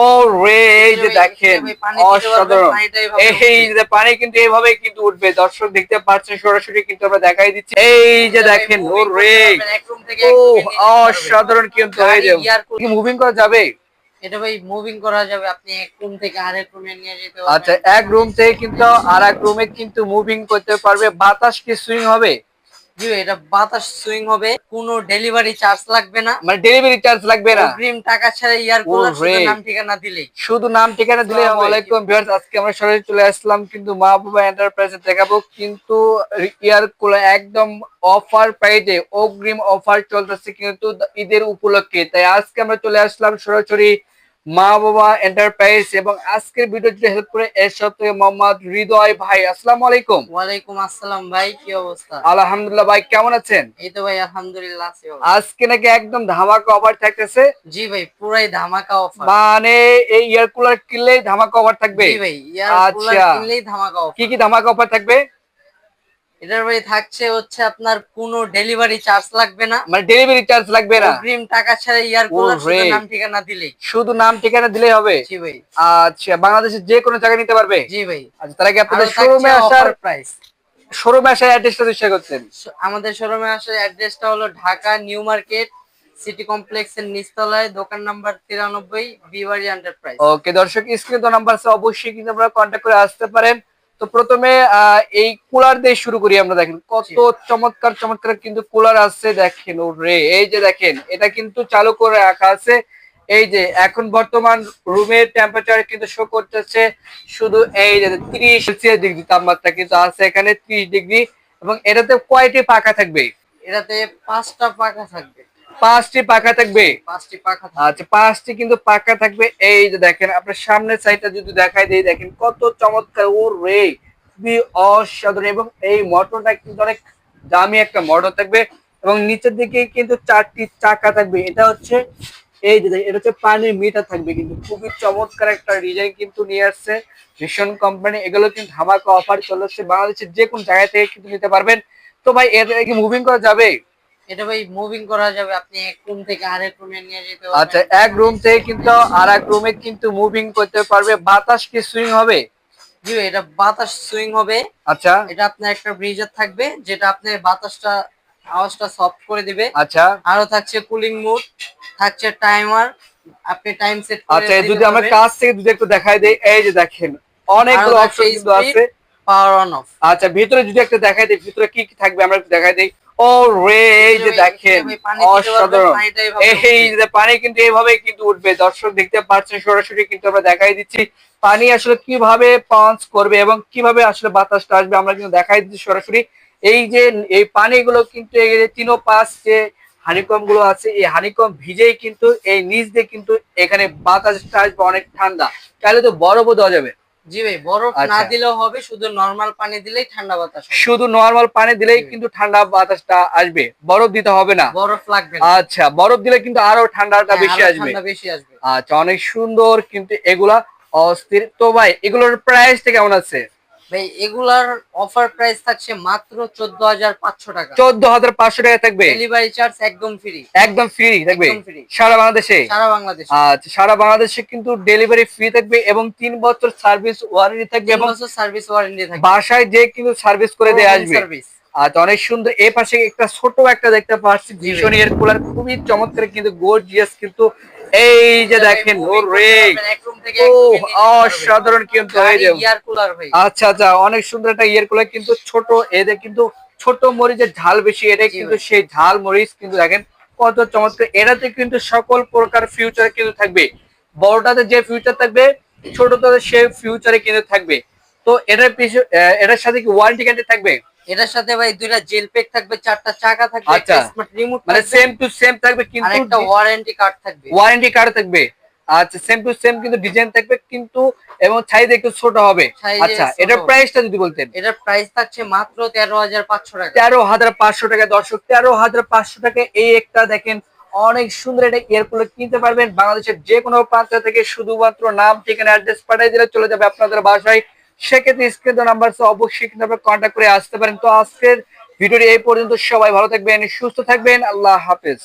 ওরে এই যে দেখেন অসাধারণ। এই যে পানি কিন্তু এইভাবে কিন্তু উঠবে, দর্শক দেখতে পাচ্ছেন সরাসরি কিন্তু আমরা দেখাই দিচ্ছি। এই যে দেখেন ওরে, ও অসাধারণ কিন্তু হয়ে যাবে। কি মুভিং করা যাবে? এটা ভাই মুভিং করা যাবে, আপনি এক রুম থেকে আরেক রুমে নিয়ে যেতে পারবেন। আচ্ছা, এক রুম থেকে কিন্তু আরেক রুমে কিন্তু মুভিং করতে পারবে। বাতাস কি সুইং হবে? জি ভাই, এটা বাতাস সুইং হবে, কোনো ডেলিভারি চার্জ লাগবে না, মানে ডেলিভারি চার্জ লাগবে না, অগ্রিম টাকা ছাড়া এয়ার কুলার, শুধু নাম ঠিকানা দিলেই। শুধু নাম ঠিকানা দিলে হবে। আসসালামু আলাইকুম ভিউয়ার্স, আজকে আমরা সরাসরি চলে আসলাম কিন্তু মা বাবা এন্টারপ্রাইজে দেখাবো কিন্তু এয়ার কুলার একদম অফার প্রাইসে, অগ্রিম অফার চলতেছে কিন্তু ঈদের উপলক্ষে। তাই আজকে আমরা চলে আসলাম সরাসরি মা বাবা এন্টারপ্রাইজ, এবং আজকের ভিডিওটি হেল্প করে এর সাথে মোহাম্মদ হৃদয় ভাই। আসসালামু আলাইকুম। ওয়ালাইকুম আসসালাম ভাই, কি অবস্থা? আলহামদুলিল্লাহ ভাই, কেমন আছেন? এই তো ভাই আলহামদুলিল্লাহ আছি। আজকে নাকি একদম ধামাকা অফার থাকতেছে? জি ভাই, পুরাই ধামাকা অফার। মানে এই এয়ার কুলার কিনলেই ধামাকা অফার থাকবে? জি ভাই, এয়ার কুলার কিনলেই ধামাকা অফার। কি কি ধামাকা অফার থাকবে? এটার ভাই থাকছে হচ্ছে আপনার কোনো ডেলিভারি চার্জ লাগবে না, মানে ডেলিভারি চার্জ লাগবে না, অগ্রিম টাকা ছাড়া এয়ার কুলার, শুধু নাম ঠিকানা দিলেই। শুধু নাম ঠিকানা দিলেই হবে? জি ভাই। আচ্ছা, বাংলাদেশের যে কোনো জায়গায় নিতে পারবে? জি ভাই। আচ্ছা, তার আগে আপনাদের শোরুমে আসার প্রাইস, শোরুমে আসার অ্যাড্রেসটা শেয়ার করতেন। আমাদের শোরুমে আসার অ্যাড্রেসটা হলো ঢাকা নিউ মার্কেট সিটি কমপ্লেক্সের নিচতলায়, দোকান নাম্বার 93, বিওয়ারি এন্টারপ্রাইজ। ওকে দর্শক, স্ক্রিনে তো নাম্বার আছে, অবশ্যই কিন্তু আপনারা কন্টাক্ট করে আসতে পারেন। তো প্রথমে এই কুলার দিয়ে শুরু করি আমরা। দেখেন কত চমৎকার চমৎকার কিন্তু কুলার আছে। দেখেন ওরে, এই যে দেখেন এটা কিন্তু চালু করে রাখা আছে। এই যে এখন বর্তমান রুমের টেম্পারেচার কিন্তু শো করতেছে শুধু এই যে 30°C তাপমাত্রা কিন্তু আছে এখানে, 30°। এবং এটাতে কয়টি পাখা থাকবে? এটাতে 5টা পাখা থাকবে। 5টি পাখা থাকবে? 5টি পাখা। আচ্ছা, 5টি কিন্তু পাখা থাকবে। এই যে দেখেন আপনার সামনের সাইডটা যদি দেখাই দেই, দেখেন কত চমৎকার। ও রে, খুবই অসাধারণ। এবং এই মোটরটা কিন্তু অনেক দামি একটা মোটর থাকবে, এবং নিচের দিকে কিন্তু 4টি চাকা থাকবে। এটা হচ্ছে এই যে এটা হচ্ছে পানির মিটার থাকবে, কিন্তু খুবই চমৎকার একটা ডিজাইন কিন্তু নিয়ে আসছে ভীষণ কোম্পানি। এগুলো কিন্তু ধামাকা অফার চলেছে, বাংলাদেশের যে কোনো জায়গা থেকে কিন্তু নিতে পারবেন। তো ভাই এটা কি মুভিং করা যাবে? এটা ভাই মুভিং করা যাবে, আপনি এক রুম থেকে আরেক রুমে নিয়ে যেতে পারবেন। আচ্ছা, এক রুম থেকে কিন্তু আরেক রুমে কিন্তু মুভিং করতে পারবে। বাতাস কি সুইং হবে? জি ভাই, এটা বাতাস সুইং হবে। আচ্ছা, এটা আপনার একটা ব্রিজার থাকবে, যেটা আপনার বাতাসটা, আওয়াজটা সফট করে দিবে। আচ্ছা, আরো থাকছে কুলিং মোড, থাকছে টাইমার, আপনি টাইম সেট করে আচ্ছা। দিতে যদি আমরা পারবেন। কাছ থেকে যদি একটু দেখাই দেই, এই যে দেখেন অনেকগুলো অপশন কিন্তু আছে। Power on of. আচ্ছা, ভিতরে যদি একটা দেখাই দেই, ভিতরে কি কি থাকবে আমরা একটু দেখাই দেই। ও রে, এই যে দেখেন অসাধারণ। এই যে পানি কিন্তু এইভাবে কিন্তু উঠবে, দর্শক দেখতে পাচ্ছেন সরাসরি কিন্তু আমরা দেখাই দিচ্ছি পানি আসলে কিভাবে পাঞ্চ করবে এবং কিভাবে আসলে বাতাসটা আসবে আমরা কিন্তু দেখাই দিচ্ছি সরাসরি। এই যে এই পানিগুলো কিন্তু এই যে 3-5 যে হানিকম গুলো আছে, এই হানিকম ভিজেই কিন্তু এই নিচ দিয়ে কিন্তু এখানে বাতাসটা আসবে অনেক ঠান্ডা। তাহলে তো বরফও দেওয়া যাবে? জি ভাই, বরফ না দিলেও হবে, শুধু নরমাল পানি দিলেই ঠান্ডা বাতাস হবে। শুধু নরমাল পানি দিলেই কিন্তু ঠান্ডা বাতাসটা আসবে, বরফ দিতে হবে না? বরফ লাগবে না। আচ্ছা, বরফ দিলে কিন্তু আরো ঠান্ডাটা বেশি আসবে। আচ্ছা, অনেক সুন্দর কিন্তু এগুলা, অস্থির। তো ভাই এগুলোর প্রাইসটা কেমন আছে? ভাই এগুলার অফার প্রাইস থাকছে মাত্র 14,500 টাকা। 14,500 টাকা থাকবে? ডেলিভারি চার্জ একদম ফ্রি। একদম ফ্রি থাকবে সারা বাংলাদেশে? সারা বাংলাদেশে। আচ্ছা, সারা বাংলাদেশে কিন্তু ডেলিভারি ফ্রি থাকবে এবং 3 বছর সার্ভিস ওয়ারেন্টি থাকবে, এবং 3 বছর সার্ভিস ওয়ারেন্টি থাকবে, বাসায় যে কিন্তু সার্ভিস করে দিয়ে আসবে। আচ্ছা, অনেক সুন্দর। এই পাশে একটা ছোট একটা দেখতে পাচ্ছি ভীষণ এয়ার কুলার, খুবই চমৎকার কিন্তু গর্জিয়াস কিন্তু। এই যে দেখেন ওরে, অসাধারণ কিন্তু হয়ে যাবে। আচ্ছা আচ্ছা, অনেক সুন্দর একটা ইয়ার কুলার কিন্তু ছোট। এদের কিন্তু ছোট মরিচের ঝাল বেশি, এটা কিন্তু সেই ঝাল মরিচ কিন্তু দেখেন কত চমৎকার। এটাতে কিন্তু সকল প্রকার ফিউচার কিন্তু থাকবে, বড়টাতে যে ফিউচার থাকবে ছোটটাতে সে ফিউচারে কিন্তু থাকবে। তো এটার পিছু এটার সাথে কি ওয়ারেন্টি গ্যারান্টি থাকবে? এটার সাথে ভাই 2টা জেল প্যাক থাকবে, 4টা চাকা থাকবে, একটা স্মার্ট রিমোট, মানে সেম টু সেম থাকবে, কিন্তু একটা ওয়ারেন্টি কার্ড থাকবে। ওয়ারেন্টি কার্ড থাকবে। আচ্ছা, সেম টু সেম কিন্তু ডিজাইন থাকবে কিন্তু, এবং সাইজ একটু ছোট হবে। আচ্ছা, এটার প্রাইসটা যদি বলতেন। এটার প্রাইস থাকছে মাত্র 13,500 টাকা। 13,500 টাকা দর্শক, 13,500 টাকা এই একটা দেখেন অনেক সুন্দর একটা এয়ার কুলার কিনতে পারবেন বাংলাদেশের যে কোনো প্রান্ত থেকে। শুধুমাত্র নাম ঠিকানা অ্যাড্রেস পাঠিয়ে দিলে চলে যাবে আপনাদের বাসায়। সেক্ষেত্রে স্ক্রিনে নাম্বার অবশ্যই কিন্তু আপনারা কন্ট্যাক্ট করে আসতে পারেন। তো আজকের ভিডিওটি এই পর্যন্ত, সবাই ভালো থাকবেন, সুস্থ থাকবেন, আল্লাহ হাফেজ।